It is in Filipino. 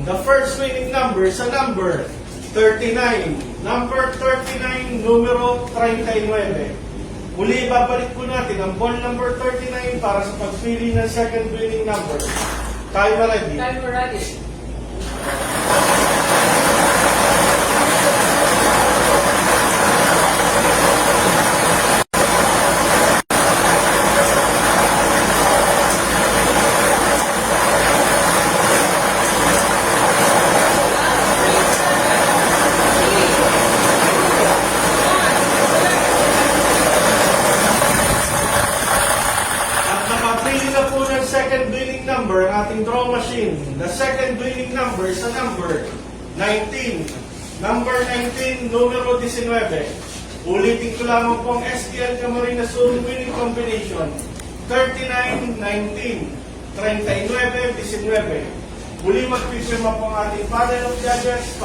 the first winning number sa number 39. Number 39, numero 39. Muli, babalik po natin ang ball number 39 para sa pagpili ng second winning number. Time ready. Time ready. At nakapili na po ng second winning number ang ating draw machine. The second winning number sa number 19. Number 19, numero 19. Ulitin ko lamang po ang STL Camarines Sur winning combination. 39, 19, 39, 19. Muli magpipirma po ang ating panel of judges.